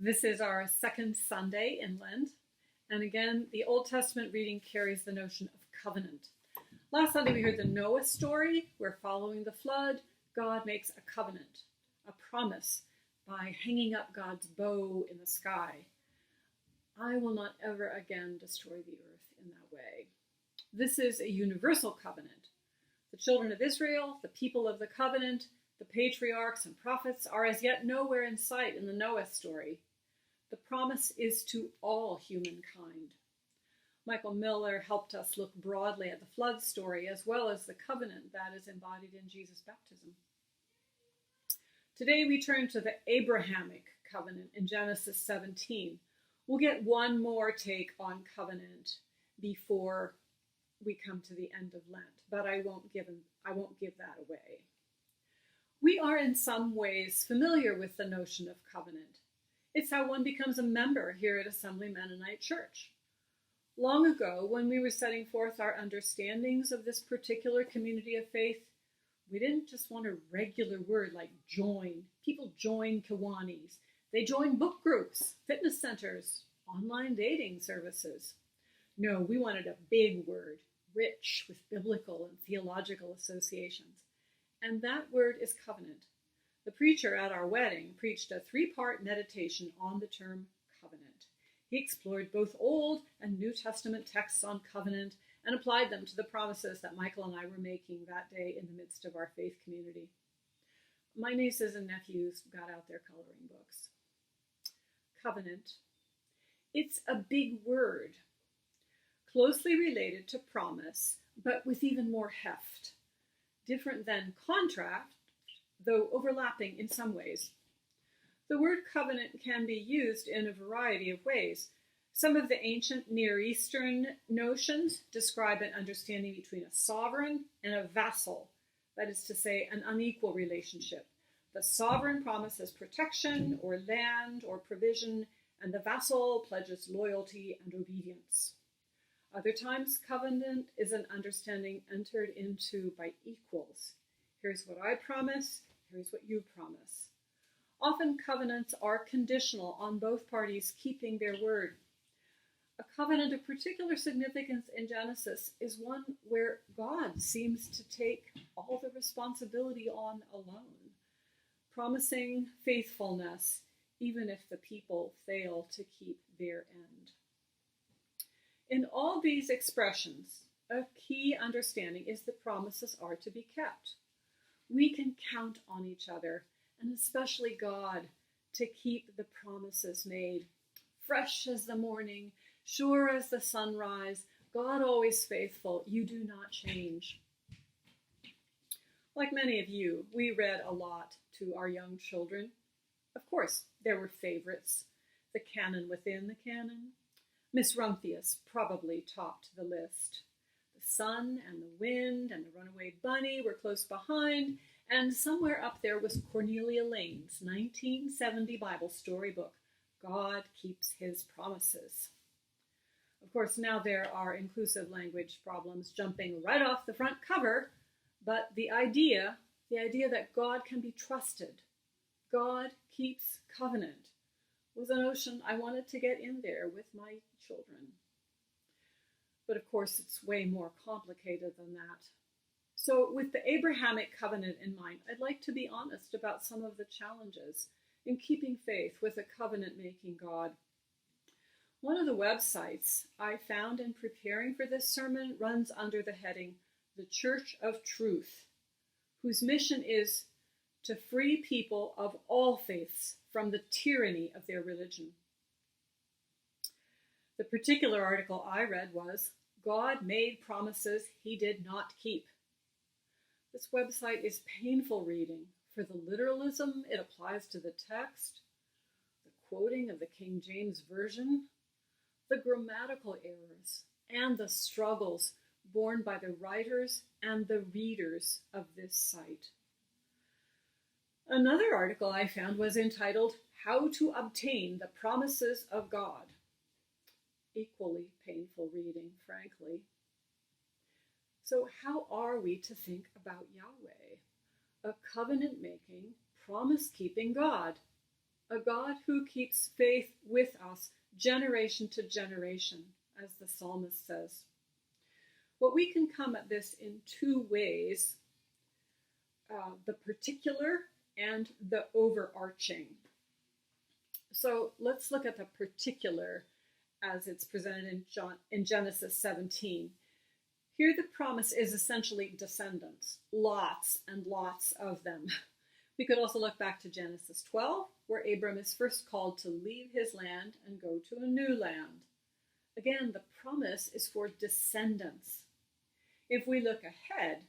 This is our second Sunday in Lent, and again, the Old Testament reading carries the notion of covenant. Last Sunday we heard the Noah story, where following the flood, God makes a covenant, a promise, by hanging up God's bow in the sky. I will not ever again destroy the earth in that way. This is a universal covenant. The children of Israel, the people of the covenant, the patriarchs and prophets are as yet nowhere in sight in the Noah story. The promise is to all humankind. Michael Miller helped us look broadly at the flood story as well as the covenant that is embodied in Jesus' baptism. Today we turn to the Abrahamic covenant in Genesis 17. We'll get one more take on covenant before we come to the end of Lent, but I won't give that away. We are in some ways familiar with the notion of covenant. It's how one becomes a member here at Assembly Mennonite Church. Long ago, when we were setting forth our understandings of this particular community of faith, we didn't just want a regular word like join. People join Kiwanis. They join book groups, fitness centers, online dating services. No, we wanted a big word, rich with biblical and theological associations. And that word is covenant. The preacher at our wedding preached a 3-part meditation on the term covenant. He explored both Old and New Testament texts on covenant and applied them to the promises that Michael and I were making that day in the midst of our faith community. My nieces and nephews got out their coloring books. Covenant. It's a big word, closely related to promise, but with even more heft. Different than contract, though overlapping in some ways. The word covenant can be used in a variety of ways. Some of the ancient Near Eastern notions describe an understanding between a sovereign and a vassal, that is to say, an unequal relationship. The sovereign promises protection or land or provision, and the vassal pledges loyalty and obedience. Other times, covenant is an understanding entered into by equals. Here's what I promise, here's what you promise. Often covenants are conditional on both parties keeping their word. A covenant of particular significance in Genesis is one where God seems to take all the responsibility on alone, promising faithfulness even if the people fail to keep their end. In all these expressions, a key understanding is that promises are to be kept. We can count on each other, and especially God, to keep the promises made. Fresh as the morning, sure as the sunrise, God always faithful, you do not change. Like many of you, we read a lot to our young children. Of course, there were favorites, the canon within the canon. Miss Rumphius probably topped the list. The sun and the wind and the runaway bunny were close behind, and somewhere up there was Cornelia Lane's 1970 Bible storybook, God Keeps His Promises. Of course, now there are inclusive language problems jumping right off the front cover, but the idea that God can be trusted, God keeps covenant, was a notion I wanted to get in there with my children. But of course, it's way more complicated than that. So with the Abrahamic covenant in mind, I'd like to be honest about some of the challenges in keeping faith with a covenant-making God. One of the websites I found in preparing for this sermon runs under the heading, The Church of Truth, whose mission is to free people of all faiths from the tyranny of their religion. The particular article I read was, God Made Promises He Did Not Keep. This website is painful reading for the literalism it applies to the text, the quoting of the King James Version, the grammatical errors, and the struggles borne by the writers and the readers of this site. Another article I found was entitled, How to Obtain the Promises of God. Equally painful reading, frankly. So how are we to think about Yahweh, a covenant-making, promise-keeping God, a God who keeps faith with us generation to generation, as the psalmist says. Well, we can come at this in two ways, the particular and the overarching. So let's look at the particular as it's presented in Genesis 17. Here the promise is essentially descendants, lots and lots of them. We could also look back to Genesis 12, where Abram is first called to leave his land and go to a new land. Again, the promise is for descendants. If we look ahead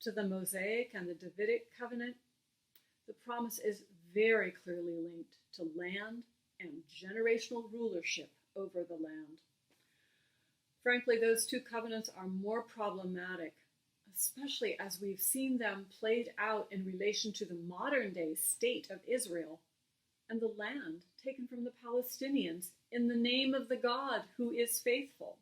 to the Mosaic and the Davidic covenant, the promise is very clearly linked to land and generational rulership over the land. Frankly, those two covenants are more problematic, especially as we've seen them played out in relation to the modern-day state of Israel and the land taken from the Palestinians in the name of the God who is faithful.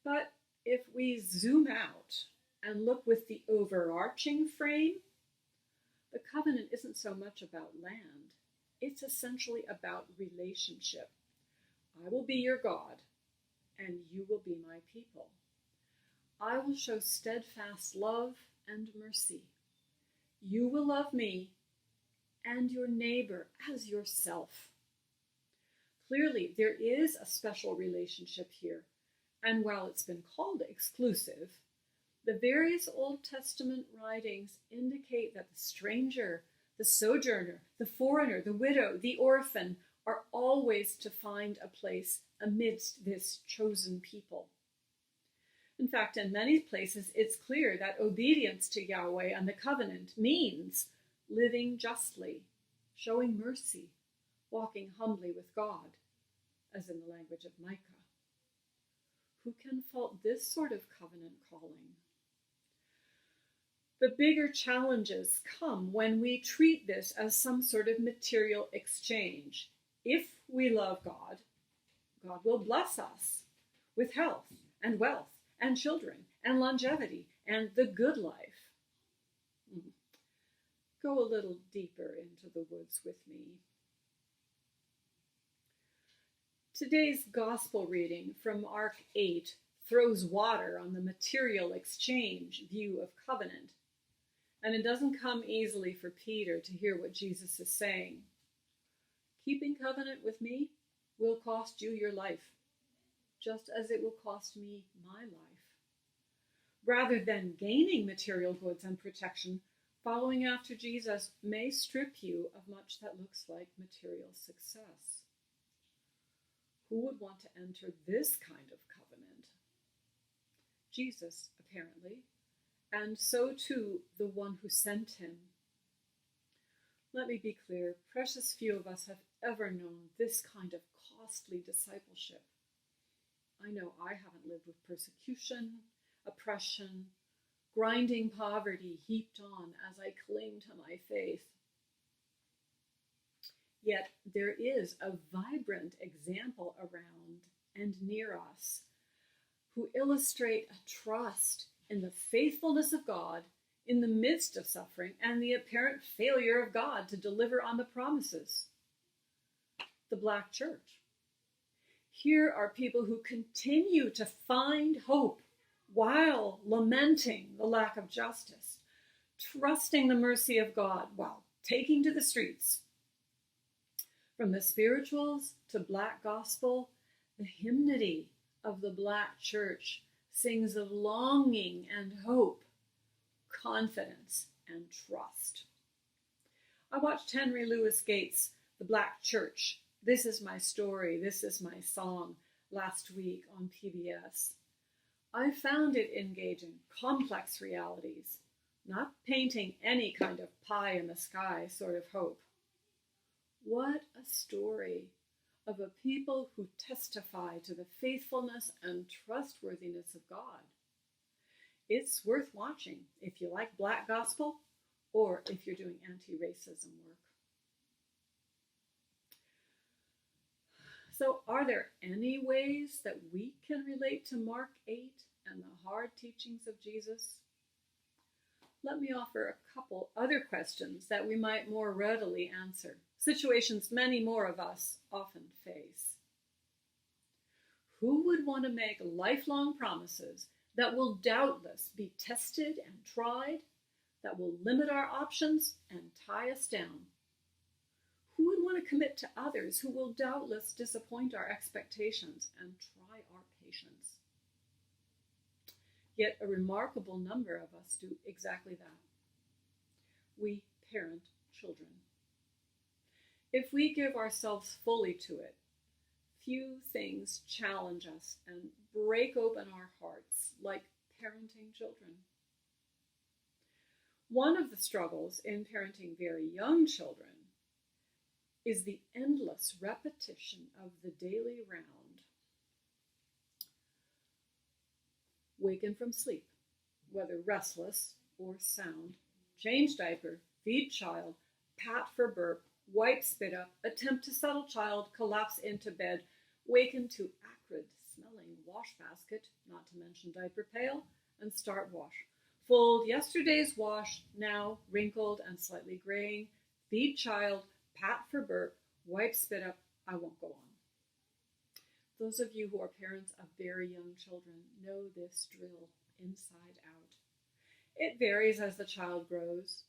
But if we zoom out and look with the overarching frame, the covenant isn't so much about land. It's essentially about relationship. I will be your God, and you will be my people. I will show steadfast love and mercy. You will love me and your neighbor as yourself. Clearly, there is a special relationship here, and while it's been called exclusive, the various Old Testament writings indicate that the stranger, the sojourner, the foreigner, the widow, the orphan are always to find a place amidst this chosen people. In fact, in many places, it's clear that obedience to Yahweh and the covenant means living justly, showing mercy, walking humbly with God, as in the language of Micah. Who can fault this sort of covenant calling? The bigger challenges come when we treat this as some sort of material exchange. If we love God, God will bless us with health and wealth and children and longevity and the good life. Go a little deeper into the woods with me. Today's gospel reading from Mark 8 throws water on the material exchange view of covenant. And it doesn't come easily for Peter to hear what Jesus is saying. Keeping covenant with me will cost you your life, just as it will cost me my life. Rather than gaining material goods and protection, following after Jesus may strip you of much that looks like material success. Who would want to enter this kind of covenant? Jesus, apparently, and so too the one who sent him. Let me be clear, precious few of us have ever known this kind of costly discipleship. I know I haven't lived with persecution, oppression, grinding poverty heaped on as I cling to my faith. Yet there is a vibrant example around and near us who illustrate a trust in the faithfulness of God in the midst of suffering and the apparent failure of God to deliver on the promises. The Black Church. Here are people who continue to find hope while lamenting the lack of justice, trusting the mercy of God while taking to the streets. From the spirituals to Black gospel, the hymnody of the Black Church sings of longing and hope, confidence and trust. I watched Henry Louis Gates' The Black Church, This Is My Story, This Is My Song, last week on PBS. I found it engaging complex realities, not painting any kind of pie in the sky sort of hope. What a story of a people who testify to the faithfulness and trustworthiness of God. It's worth watching if you like Black gospel or if you're doing anti-racism work. So are there any ways that we can relate to Mark 8 and the hard teachings of Jesus? let me offer a couple other questions that we might more readily answer, situations many more of us often face. Who would want to make lifelong promises that will doubtless be tested and tried, that will limit our options and tie us down? Who would want to commit to others who will doubtless disappoint our expectations and try our patience? Yet a remarkable number of us do exactly that. We parent children. If we give ourselves fully to it, few things challenge us and break open our hearts like parenting children. One of the struggles in parenting very young children is the endless repetition of the daily round. Waken from sleep, whether restless or sound, change diaper, feed child, pat for burp, wipe spit up, attempt to settle child, collapse into bed, waken to acrid smelling wash basket, not to mention diaper pail, and start wash. Fold yesterday's wash, now wrinkled and slightly graying, feed child, pat for burp, wipe spit up, I won't go on. Those of you who are parents of very young children know this drill inside out. It varies as the child grows,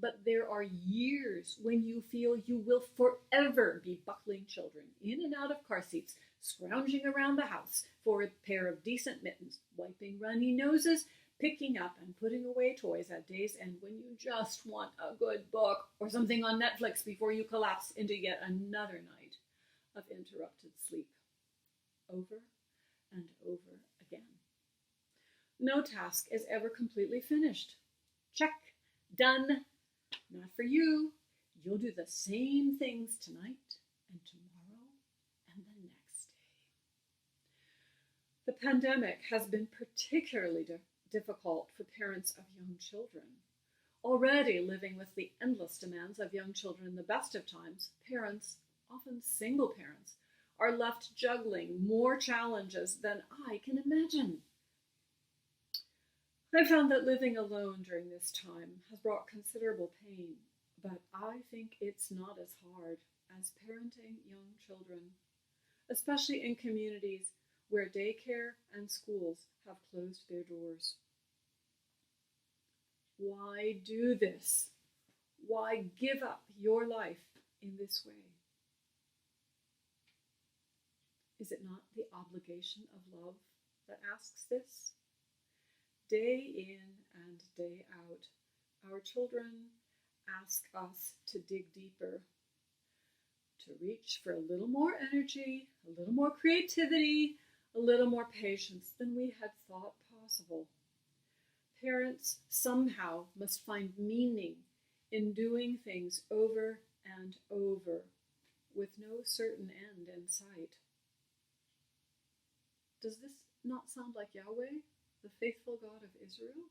but there are years when you feel you will forever be buckling children in and out of car seats, scrounging around the house for a pair of decent mittens, wiping runny noses, picking up and putting away toys at day's end when you just want a good book or something on Netflix before you collapse into yet another night of interrupted sleep. Over and over again. No task is ever completely finished. Check. Done. Not for you. You'll do the same things tonight and tomorrow and the next day. The pandemic has been particularly difficult for parents of young children. Already living with the endless demands of young children in the best of times, parents, often single parents, are left juggling more challenges than I can imagine. I found that living alone during this time has brought considerable pain, but I think it's not as hard as parenting young children, especially in communities where daycare and schools have closed their doors. Why do this? Why give up your life in this way? Is it not the obligation of love that asks this? Day in and day out, our children ask us to dig deeper, to reach for a little more energy, a little more creativity, a little more patience than we had thought possible. Parents somehow must find meaning in doing things over and over with no certain end in sight. Does this not sound like Yahweh, the faithful God of Israel?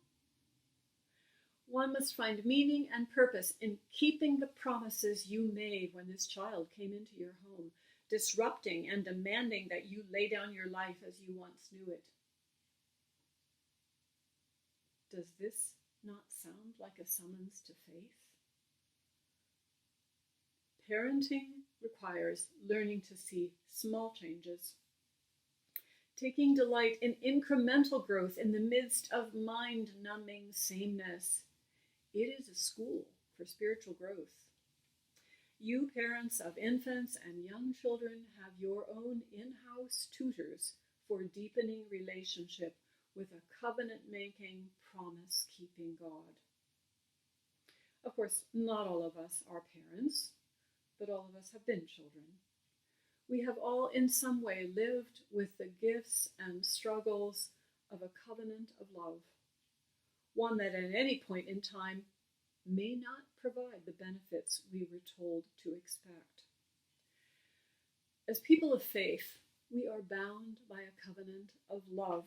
One must find meaning and purpose in keeping the promises you made when this child came into your home, disrupting and demanding that you lay down your life as you once knew it. Does this not sound like a summons to faith? Parenting requires learning to see small changes, taking delight in incremental growth in the midst of mind-numbing sameness. It is a school for spiritual growth. You parents of infants and young children have your own in-house tutors for deepening relationship with a covenant-making, promise-keeping God. Of course, not all of us are parents, but all of us have been children. We have all in some way lived with the gifts and struggles of a covenant of love, one that at any point in time may not provide the benefits we were told to expect. As people of faith, we are bound by a covenant of love.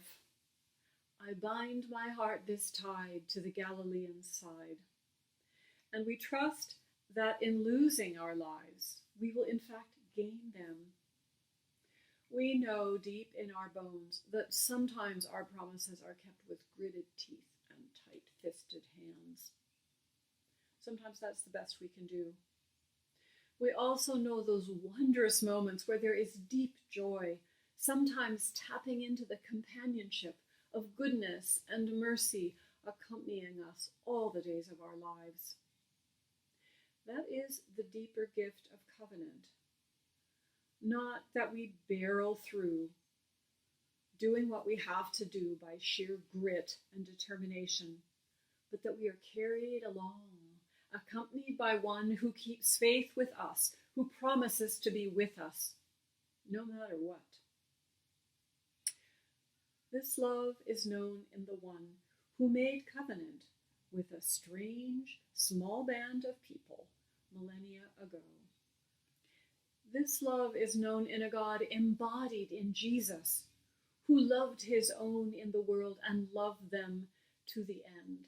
I bind my heart this tide to the Galilean side, and we trust that in losing our lives, we will in fact gain them. We know deep in our bones that sometimes our promises are kept with gritted teeth and tight tight-fisted hands. Sometimes that's the best we can do. We also know those wondrous moments where there is deep joy, sometimes tapping into the companionship of goodness and mercy accompanying us all the days of our lives. That is the deeper gift of covenant. Not that we barrel through, doing what we have to do by sheer grit and determination, but that we are carried along, accompanied by one who keeps faith with us, who promises to be with us, no matter what. This love is known in the one who made covenant with a strange, small band of people millennia ago. This love is known in a God embodied in Jesus, who loved his own in the world and loved them to the end,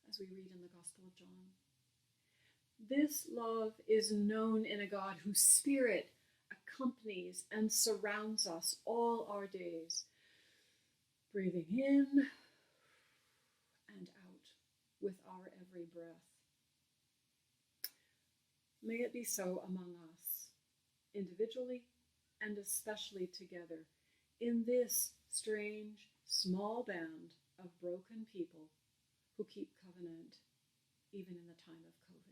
as we read in the Gospel of John. This love is known in a God whose Spirit accompanies and surrounds us all our days, breathing in and out with our every breath. May it be so among us, individually and especially together, in this strange, small band of broken people who keep covenant even in the time of COVID.